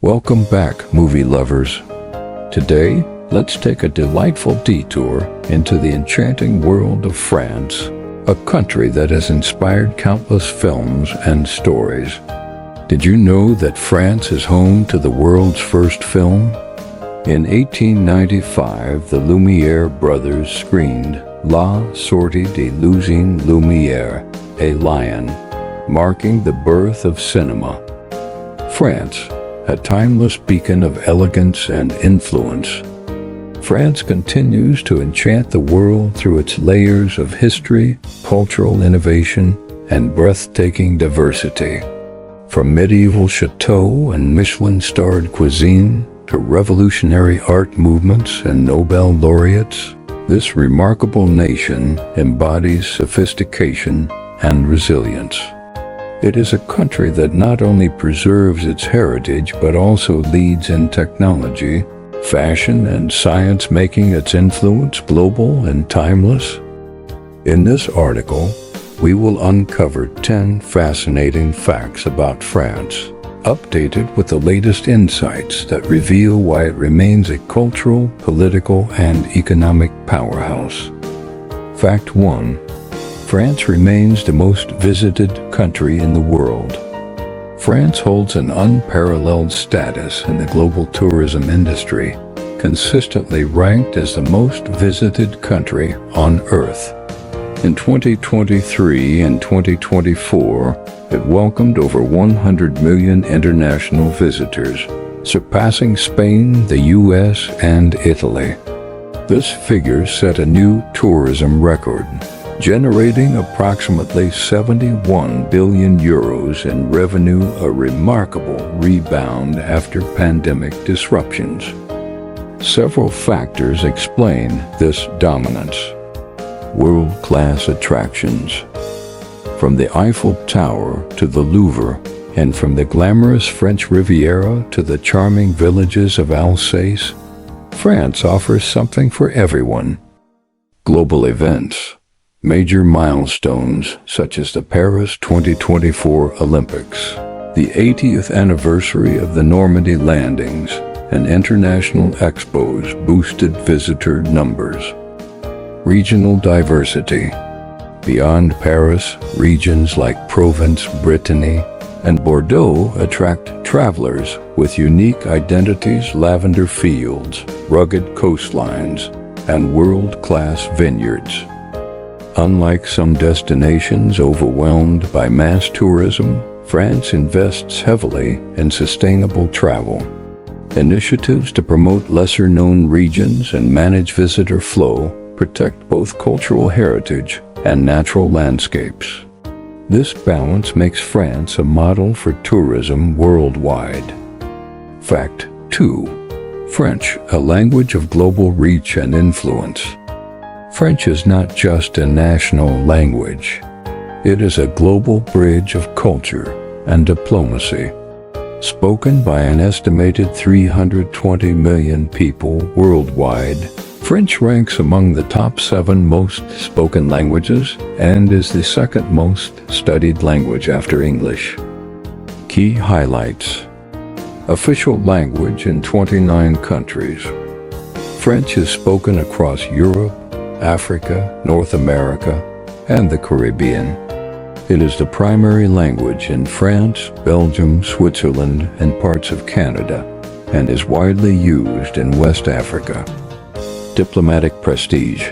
Welcome back, movie lovers. Today, let's take a delightful detour into the enchanting world of France, a country that has inspired countless films and stories. Did you know that France is home to the world's first film? In 1895, the Lumiere brothers screened La Sortie de Luzine Lumiere, a lion, marking the birth of cinema. France, a timeless beacon of elegance and influence. France continues to enchant the world through its layers of history, cultural innovation, and breathtaking diversity. From medieval chateaux and Michelin-starred cuisine to revolutionary art movements and Nobel laureates, this remarkable nation embodies sophistication and resilience. It is a country that not only preserves its heritage but also leads in technology, fashion, and science, making its influence global and timeless. In this article, we will uncover 10 fascinating facts about France, updated with the latest insights that reveal why it remains a cultural, political, and economic powerhouse. Fact 1. France remains the most visited country in the world. France holds an unparalleled status in the global tourism industry, consistently ranked as the most visited country on Earth. In 2023 and 2024, it welcomed over 100 million international visitors, surpassing Spain, the US, and Italy. This figure set a new tourism record, generating approximately 71 billion euros in revenue, a remarkable rebound after pandemic disruptions. Several factors explain this dominance. World-class attractions. From the Eiffel Tower to the Louvre, and from the glamorous French Riviera to the charming villages of Alsace, France offers something for everyone. Global events. Major milestones such as the Paris 2024 Olympics, the 80th anniversary of the Normandy landings, and international expos boosted visitor numbers. Regional diversity. Beyond Paris, regions like Provence, Brittany, and Bordeaux attract travelers with unique identities: lavender fields, rugged coastlines, and world-class vineyards. Unlike some destinations overwhelmed by mass tourism, France invests heavily in sustainable travel. Initiatives to promote lesser-known regions and manage visitor flow protect both cultural heritage and natural landscapes. This balance makes France a model for tourism worldwide. Fact 2. French, a language of global reach and influence. French is not just a national language. It is a global bridge of culture and diplomacy. Spoken by an estimated 320 million people worldwide, French ranks among the top 7 most spoken languages and is the second most studied language after English. Key highlights. Official language in 29 countries. French is spoken across Europe, Africa, North America, and the Caribbean. It is the primary language in France, Belgium, Switzerland, and parts of Canada, and is widely used in West Africa. Diplomatic prestige.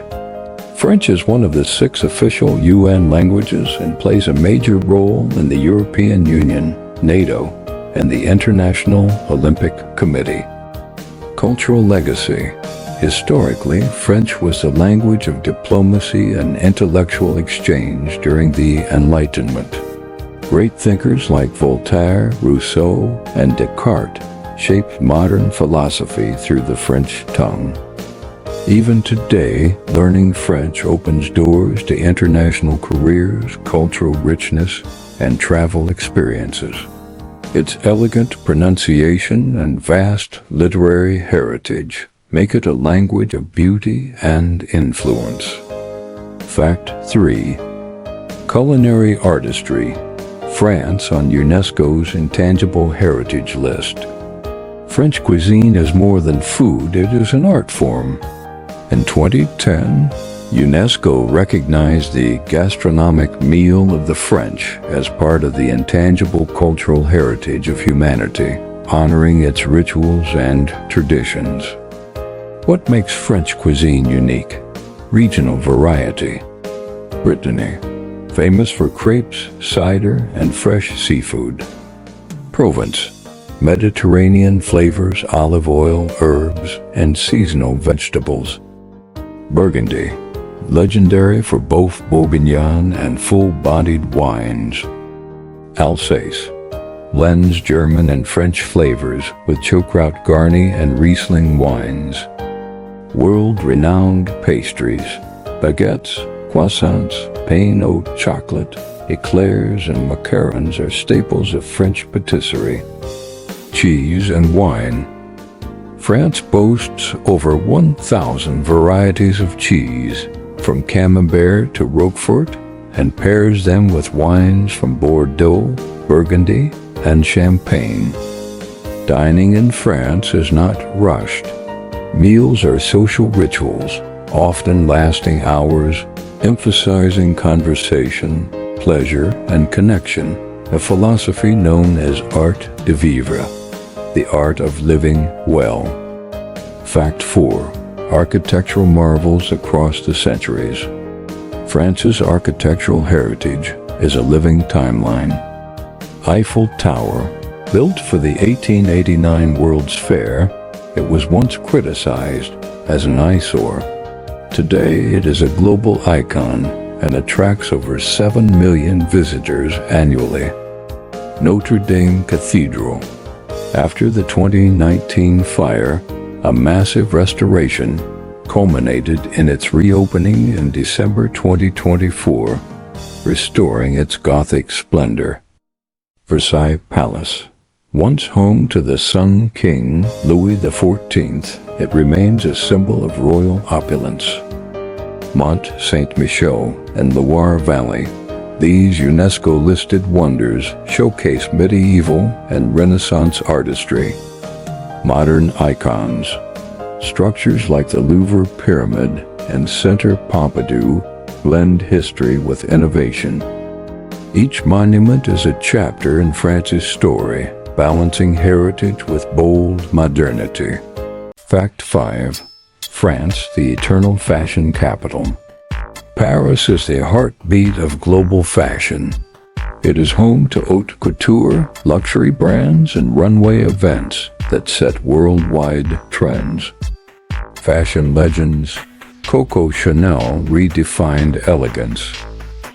French is one of the 6 official UN languages and plays a major role in the European Union, NATO, and the International Olympic Committee. Cultural legacy. Historically, French was the language of diplomacy and intellectual exchange during the Enlightenment. Great thinkers like Voltaire, Rousseau, and Descartes shaped modern philosophy through the French tongue. Even today, learning French opens doors to international careers, cultural richness, and travel experiences. Its elegant pronunciation and vast literary heritage make it a language of beauty and influence. Fact 3. Culinary artistry. France on UNESCO's Intangible Heritage List. French cuisine is more than food, it is an art form. In 2010, UNESCO recognized the gastronomic meal of the French as part of the intangible cultural heritage of humanity, honoring its rituals and traditions. What makes French cuisine unique? Regional variety. Brittany, famous for crepes, cider, and fresh seafood. Provence, Mediterranean flavors, olive oil, herbs, and seasonal vegetables. Burgundy, legendary for both Bourguignon and full-bodied wines. Alsace, blends German and French flavors with Chocolat Garni and Riesling wines. World-renowned pastries, baguettes, croissants, pain au chocolate, eclairs, and macarons are staples of French patisserie. Cheese and wine. France boasts over 1,000 varieties of cheese, from Camembert to Roquefort, and pairs them with wines from Bordeaux, Burgundy, and Champagne. Dining in France is not rushed. Meals are social rituals, often lasting hours, emphasizing conversation, pleasure, and connection, a philosophy known as art de vivre, the art of living well. Fact 4. Architectural marvels across the centuries. France's architectural heritage is a living timeline. Eiffel Tower, built for the 1889 World's Fair, it was once criticized as an eyesore. Today it is a global icon and attracts over 7 million visitors annually. Notre Dame Cathedral. After the 2019 fire, a massive restoration culminated in its reopening in December 2024, restoring its Gothic splendor. Versailles Palace. Once home to the Sun King, Louis XIV, it remains a symbol of royal opulence. Mont Saint-Michel and Loire Valley. These UNESCO-listed wonders showcase medieval and Renaissance artistry. Modern icons. Structures like the Louvre Pyramid and Centre Pompidou blend history with innovation. Each monument is a chapter in France's story, balancing heritage with bold modernity. Fact 5. France, the eternal fashion capital. Paris is the heartbeat of global fashion. It is home to haute couture, luxury brands, and runway events that set worldwide trends. Fashion legends. Coco Chanel redefined elegance.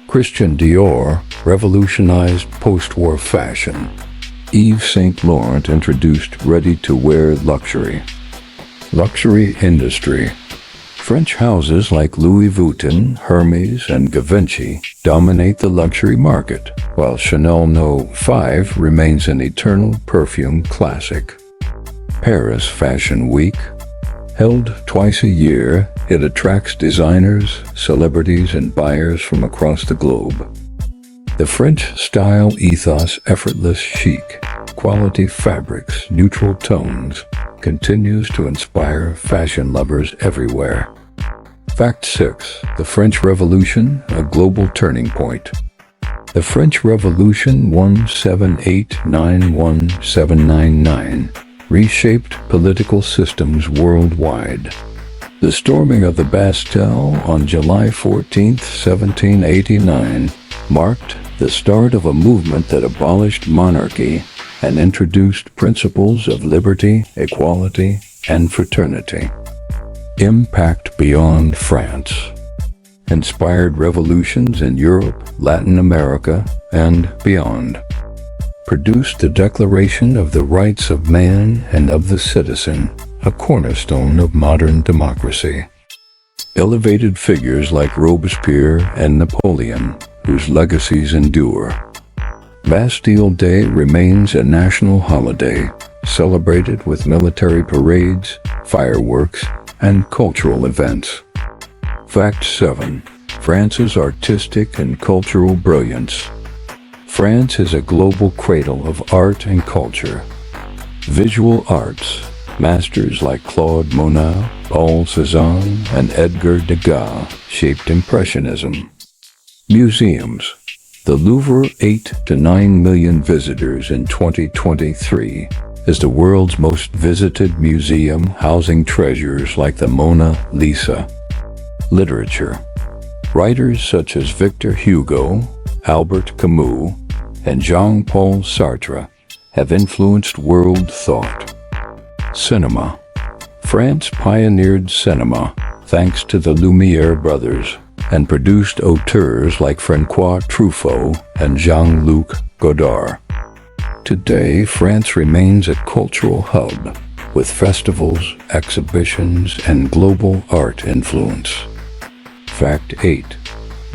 Christian Dior revolutionized post-war fashion. Yves Saint Laurent introduced ready-to-wear luxury. Luxury industry. French houses like Louis Vuitton, Hermes, and Givenchy dominate the luxury market, while Chanel No. 5 remains an eternal perfume classic. Paris Fashion Week. Held twice a year, it attracts designers, celebrities, and buyers from across the globe. The French style ethos, effortless chic, quality fabrics, neutral tones, continues to inspire fashion lovers everywhere. Fact 6. The French Revolution, a global turning point. The French Revolution 1789-1799 reshaped political systems worldwide. The storming of the Bastille on July 14, 1789, marked the start of a movement that abolished monarchy and introduced principles of liberty, equality, and fraternity. Impact beyond France. Inspired revolutions in Europe, Latin America, and beyond. Produced the Declaration of the Rights of Man and of the Citizen, a cornerstone of modern democracy. Elevated figures like Robespierre and Napoleon, whose legacies endure. Bastille Day remains a national holiday, celebrated with military parades, fireworks, and cultural events. Fact 7. France's artistic and cultural brilliance. France is a global cradle of art and culture. Visual arts. Masters like Claude Monet, Paul Cézanne, and Edgar Degas shaped Impressionism. Museums. The Louvre, 8 to 9 million visitors in 2023, is the world's most visited museum, housing treasures like the Mona Lisa. Literature. Writers such as Victor Hugo, Albert Camus, and Jean-Paul Sartre have influenced world thought. Cinema. France pioneered cinema thanks to the Lumière brothers and produced auteurs like François Truffaut and Jean-Luc Godard. Today, France remains a cultural hub with festivals, exhibitions, and global art influence. Fact 8.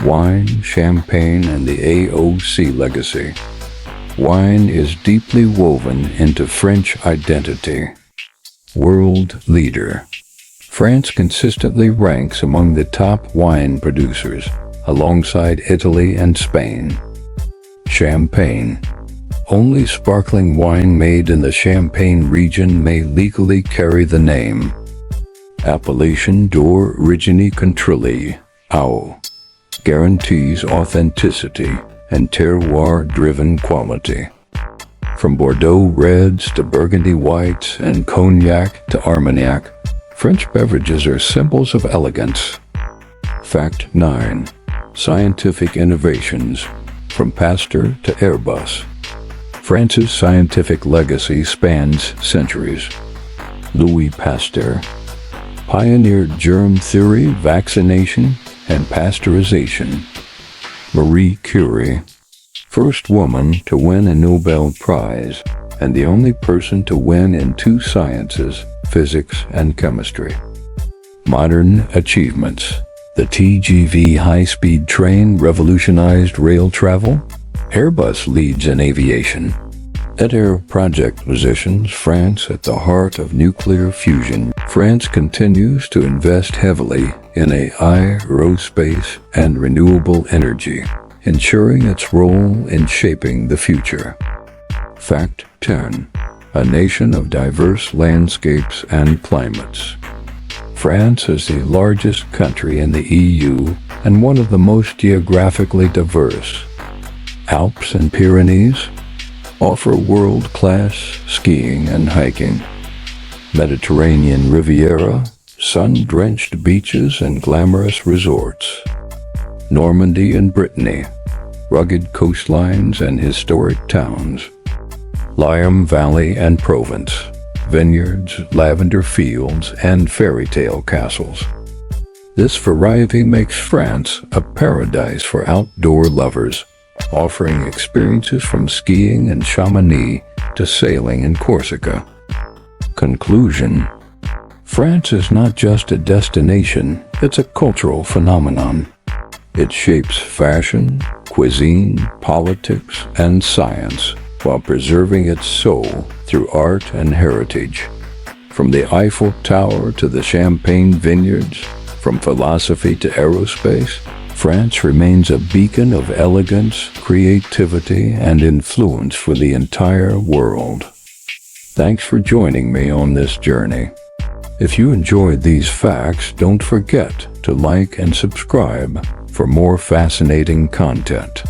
Wine, champagne, and the AOC legacy. Wine is deeply woven into French identity. World leader. France consistently ranks among the top wine producers, alongside Italy and Spain. Champagne. Only sparkling wine made in the Champagne region may legally carry the name. Appellation d'origine contrôlée, AO, guarantees authenticity and terroir-driven quality. From Bordeaux reds to Burgundy whites and Cognac to Armagnac, French beverages are symbols of elegance. Fact 9. Scientific innovations. From Pasteur to Airbus. France's scientific legacy spans centuries. Louis Pasteur pioneered germ theory, vaccination, and pasteurization. Marie Curie, first woman to win a Nobel Prize and the only person to win in two sciences, physics and chemistry. Modern achievements. The TGV high-speed train revolutionized rail travel. Airbus leads in aviation. ITER project positions France at the heart of nuclear fusion. France continues to invest heavily in AI, aerospace, and renewable energy, ensuring its role in shaping the future. Fact 10. A nation of diverse landscapes and climates. France is the largest country in the EU and one of the most geographically diverse. Alps and Pyrenees offer world-class skiing and hiking. Mediterranean Riviera, sun-drenched beaches and glamorous resorts. Normandy and Brittany, rugged coastlines and historic towns. Lyon Valley and Provence, vineyards, lavender fields, and fairy tale castles. This variety makes France a paradise for outdoor lovers, offering experiences from skiing in Chamonix to sailing in Corsica. Conclusion. France is not just a destination, it's a cultural phenomenon. It shapes fashion, cuisine, politics, and science, while preserving its soul through art and heritage. From the Eiffel Tower to the Champagne vineyards, from philosophy to aerospace, France remains a beacon of elegance, creativity, and influence for the entire world. Thanks for joining me on this journey. If you enjoyed these facts, don't forget to like and subscribe for more fascinating content.